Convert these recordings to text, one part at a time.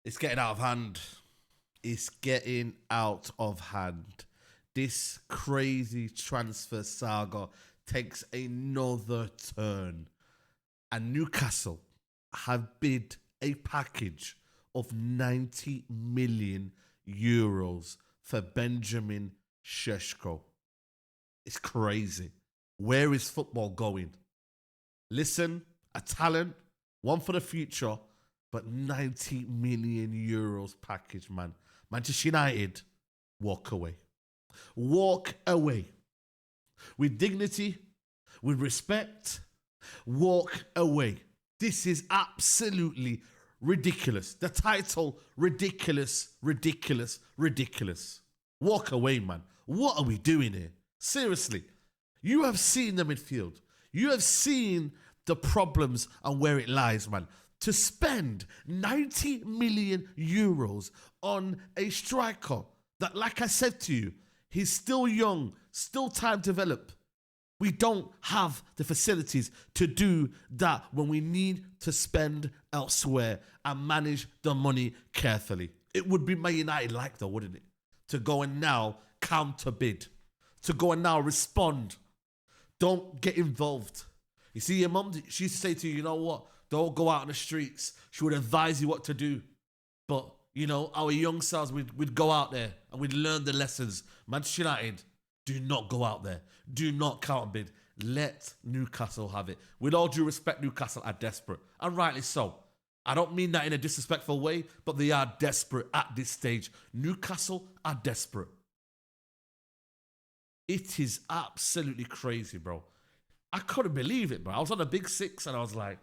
It's getting out of hand. It's getting out of hand. This crazy transfer saga takes another turn. And Newcastle have bid a package of 90 million euros for Benjamin Šeško. It's crazy. Where is football going? Listen, a talent, one for the future, but 90 million euros package, man. Manchester United, walk away. Walk away. With dignity, with respect, walk away. This is absolutely ridiculous. The title, ridiculous, ridiculous, ridiculous. Walk away, man. What are we doing here? Seriously. You have seen the midfield. You have seen the problems and where it lies, man. To spend 90 million euros on a striker that, like I said to you, he's still young, still time to develop. We don't have the facilities to do that when we need to spend elsewhere and manage the money carefully. It would be Man United like though, wouldn't it? To go and now counter bid. To go and now respond. Don't get involved. You see, your mum, she used to say to you, you know what? Don't go out on the streets. She would advise you what to do. But, you know, our young selves, we'd go out there and we'd learn the lessons. Manchester United, do not go out there. Do not counter bid. Let Newcastle have it. With all due respect, Newcastle are desperate. And rightly so. I don't mean that in a disrespectful way, but they are desperate at this stage. Newcastle are desperate. It is absolutely crazy, bro. I couldn't believe it, bro. I was on a big six and I was like,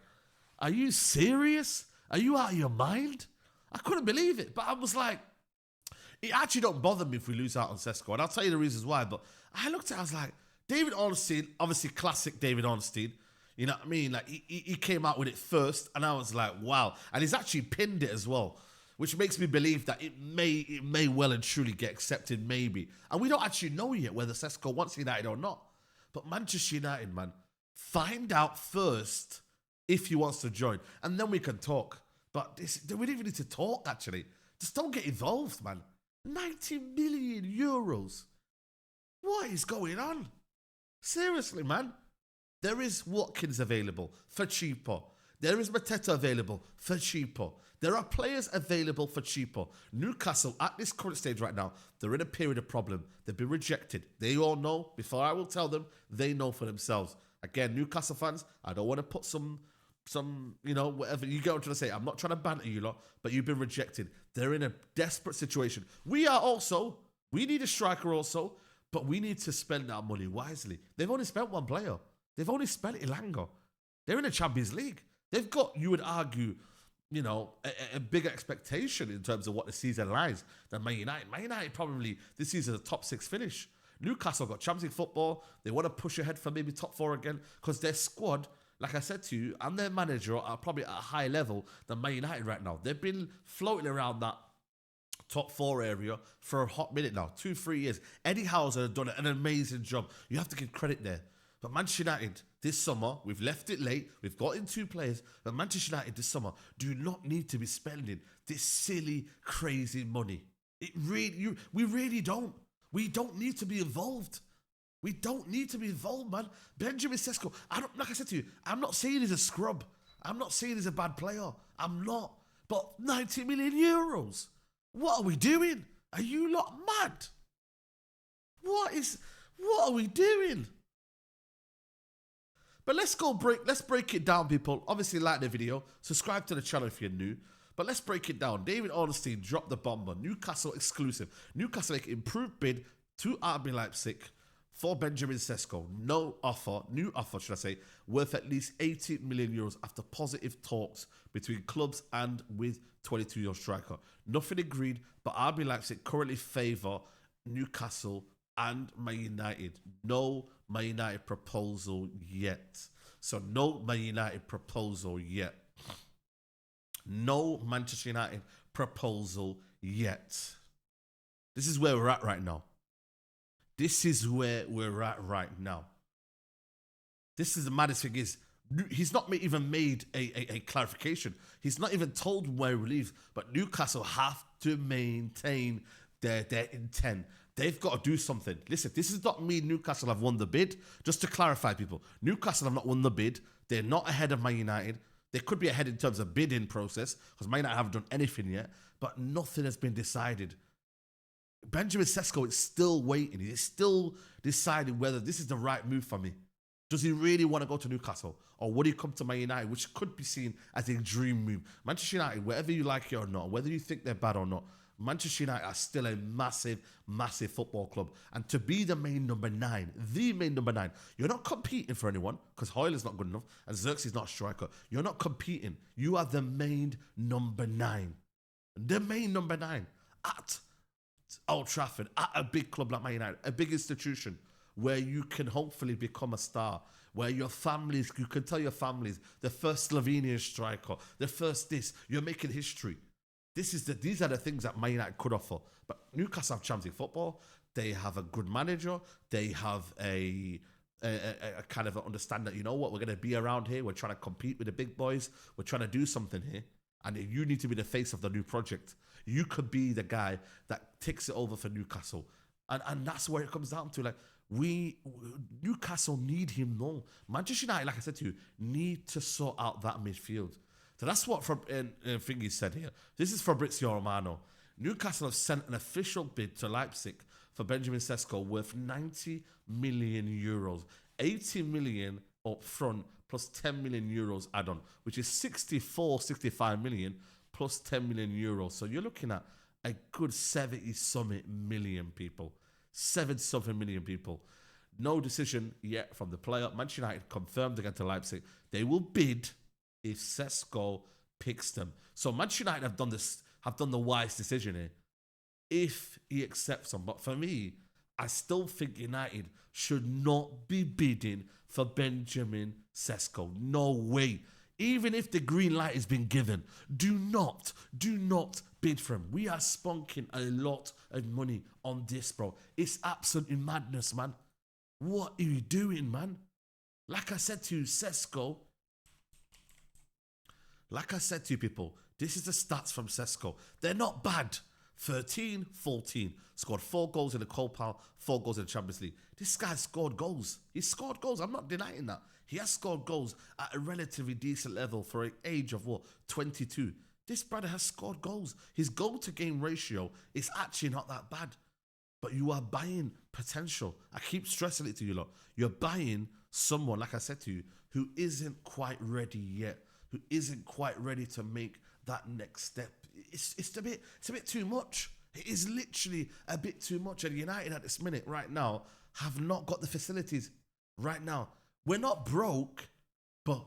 are you serious? Are you out of your mind? I couldn't believe it. But I was like, it actually don't bother me if we lose out on Šeško. And I'll tell you the reasons why. But I looked at it, I was like, David Ornstein, obviously classic David Ornstein. You know what I mean? Like he came out with it first and I was like, wow. And he's actually pinned it as well, which makes me believe that it may well and truly get accepted, maybe. And we don't actually know yet whether Šeško wants United or not. But Manchester United, man, find out first if he wants to join. And then we can talk. But we don't even need to talk, actually. Just don't get involved, man. 90 million euros. What is going on? Seriously, man. There is Watkins available for cheaper. There is Mateta available for cheaper. There are players available for cheaper. Newcastle, at this current stage right now, they're in a period of problem. They've been rejected. They all know. Before I will tell them, they know for themselves. Again, Newcastle fans, I don't want to put some, you know, whatever you get on to say. I'm not trying to banter you lot, but you've been rejected. They're in a desperate situation. We are also. We need a striker also, but we need to spend our money wisely. They've only spent one player. They've only spent Ilanga. They're in the Champions League. They've got, you would argue, you know, a bigger expectation in terms of what the season lies than Man United. Man United probably, this season, a top 6 finish. Newcastle got Champions League football. They want to push ahead for maybe top 4 again because their squad, like I said to you, and their manager are probably at a higher level than Man United right now. They've been floating around that top 4 area for a hot minute now, 2-3 years. Eddie Howe has done an amazing job. You have to give credit there. But Manchester United, this summer, we've left it late. We've got in 2 players. But Manchester United this summer do not need to be spending this silly, crazy money. We really don't. We don't need to be involved. We don't need to be involved, man. Benjamin Šeško, like I said to you, I'm not saying he's a scrub. I'm not saying he's a bad player. I'm not. But 90 million euros. What are we doing? Are you lot mad? What are we doing? But let's break it down, people. Obviously, like the video. Subscribe to the channel if you're new. But let's break it down. David Ornstein dropped the bomber. Newcastle exclusive. Newcastle make improved bid to RB Leipzig for Benjamin Šeško. New offer, should I say, worth at least 80 million euros after positive talks between clubs and with 22-year-old striker. Nothing agreed, but RB Leipzig currently favour Newcastle and Man United. No Man United proposal yet. So no Man United proposal yet. No Manchester United proposal yet. This is where we're at right now. This is where we're at right now. This is the maddest thing is, He's not even made a clarification. He's not even told where he leaves. But Newcastle have to maintain their intent. They've got to do something. Listen, this does not mean Newcastle have won the bid. Just to clarify, people, Newcastle have not won the bid. They're not ahead of Man United. They could be ahead in terms of bidding process because Man United haven't done anything yet. But nothing has been decided. Benjamin Šeško is still waiting. He's still deciding whether this is the right move for me. Does he really want to go to Newcastle? Or would he come to Man United, which could be seen as a dream move? Manchester United, whether you like it or not, whether you think they're bad or not, Manchester United are still a massive, massive football club. And to be the main number 9, you're not competing for anyone because Hoyler's not good enough and Xerxes not a striker. You're not competing. You are the main number 9. The main number 9 at Old Trafford, at a big club like Man United, a big institution where you can hopefully become a star, where your families, you can tell your families, the first Slovenian striker, the first this, you're making history. These are the things that Man United could offer. But Newcastle have Champions League football. They have a good manager. They have a kind of understand that, you know what, we're going to be around here. We're trying to compete with the big boys. We're trying to do something here. And you need to be the face of the new project. You could be the guy that takes it over for Newcastle. And that's where it comes down to. Like, Newcastle need him more. Manchester United, like I said to you, need to sort out that midfield. So that's what Thingy said here. This is Fabrizio Romano. Newcastle have sent an official bid to Leipzig for Benjamin Šeško worth 90 million euros. 80 million up front plus 10 million euros add-on, which is 65 million plus 10 million euros. So you're looking at a good 70-something million people. 7-something million people. No decision yet from the player. Manchester United confirmed again to Leipzig. They will bid if Šeško picks them. So Manchester United have done the wise decision here. If he accepts them. But for me, I still think United should not be bidding for Benjamin Šeško. No way. Even if the green light has been given, do not bid for him. We are spunking a lot of money on this, bro. It's absolutely madness, man. What are you doing, man? Like I said to you, Šeško. Like I said to you, people, this is the stats from Šeško. They're not bad. 13, 14. Scored 4 goals in the Copa, 4 goals in the Champions League. This guy scored goals. He scored goals. I'm not denying that. He has scored goals at a relatively decent level for an age of, 22. This brother has scored goals. His goal-to-game ratio is actually not that bad. But you are buying potential. I keep stressing it to you lot. You're buying someone, like I said to you, who isn't quite ready yet, who isn't quite ready to make that next step. It's a bit too much. It is literally a bit too much. And United at this minute right now have not got the facilities right now. We're not broke, but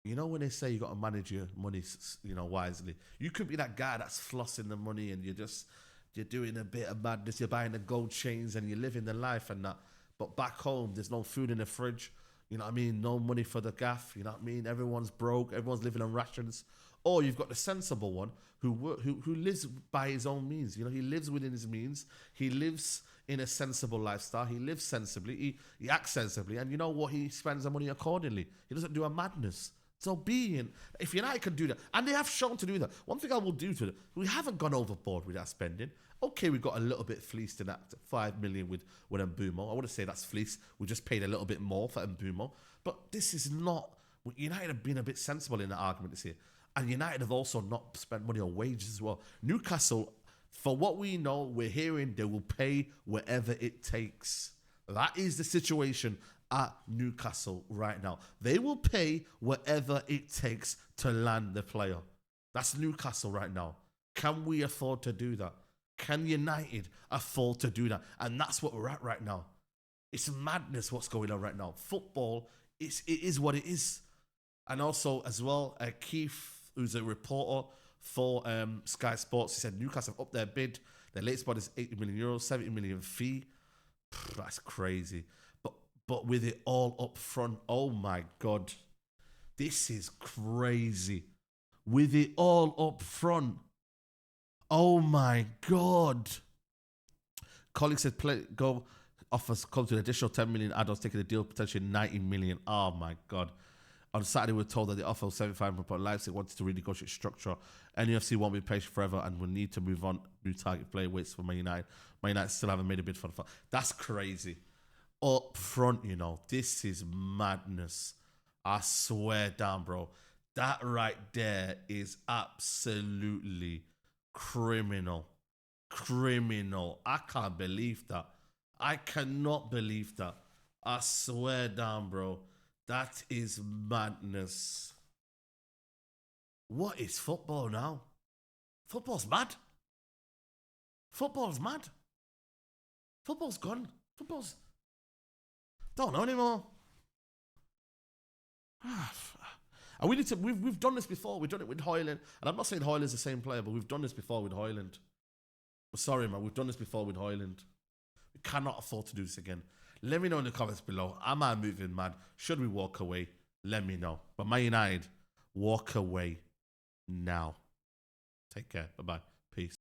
you know when they say you got to manage your money, wisely. You could be that guy that's flossing the money and you're doing a bit of madness. You're buying the gold chains and you're living the life and that. But back home, there's no food in the fridge. You know what I mean? No money for the gaff. You know what I mean? Everyone's broke. Everyone's living on rations. Or you've got the sensible one who lives by his own means. You know, he lives within his means. He lives in a sensible lifestyle. He lives sensibly. He acts sensibly. And you know what? He spends the money accordingly. He doesn't do a madness. So if United can do that, and they have shown to do that. One thing I will do to it, we haven't gone overboard with our spending. Okay, we got a little bit fleeced in that 5 million with Mbumo. I wouldn't say that's fleece. We just paid a little bit more for Mbumo. But this is not... United have been a bit sensible in that argument this year. And United have also not spent money on wages as well. Newcastle, for what we know, we're hearing they will pay whatever it takes. That is the situation at Newcastle right now. They will pay whatever it takes to land the player. That's Newcastle right now. Can we afford to do that? Can United afford to do that? And that's what we're at right now. It's madness what's going on right now. Football, it is what it is. And also, as well, Keith, who's a reporter for Sky Sports, he said Newcastle have upped their bid. Their latest bid is 80 million euros, 70 million fee. That's crazy. But with it all up front, oh my God. This is crazy. With it all up front. Oh my God. Colleague said offers come to an additional 10 million add-ons, taking the deal potentially 90 million. Oh my God. On Saturday, we were told that the offer of 75 million, but Leipzig wanted to renegotiate structure. NUFC won't be patient forever and will need to move on. New target player waits for Man United. Man United still haven't made a bid for the. That's crazy. Up front, you know, this is madness. I swear down, bro. That right there is absolutely criminal. Criminal. I can't believe that. I cannot believe that. I swear down, bro. That is madness. What is football now? Football's mad. Football's mad. Football's gone. Football's... Don't know anymore. And we need to... We've done this before. We've done it with Højlund. And I'm not saying Højlund's the same player, but we've done this before with Højlund. Sorry, man. We've done this before with Højlund. We cannot afford to do this again. Let me know in the comments below. Am I moving mad? Should we walk away? Let me know. But Man United, walk away now. Take care. Bye-bye. Peace.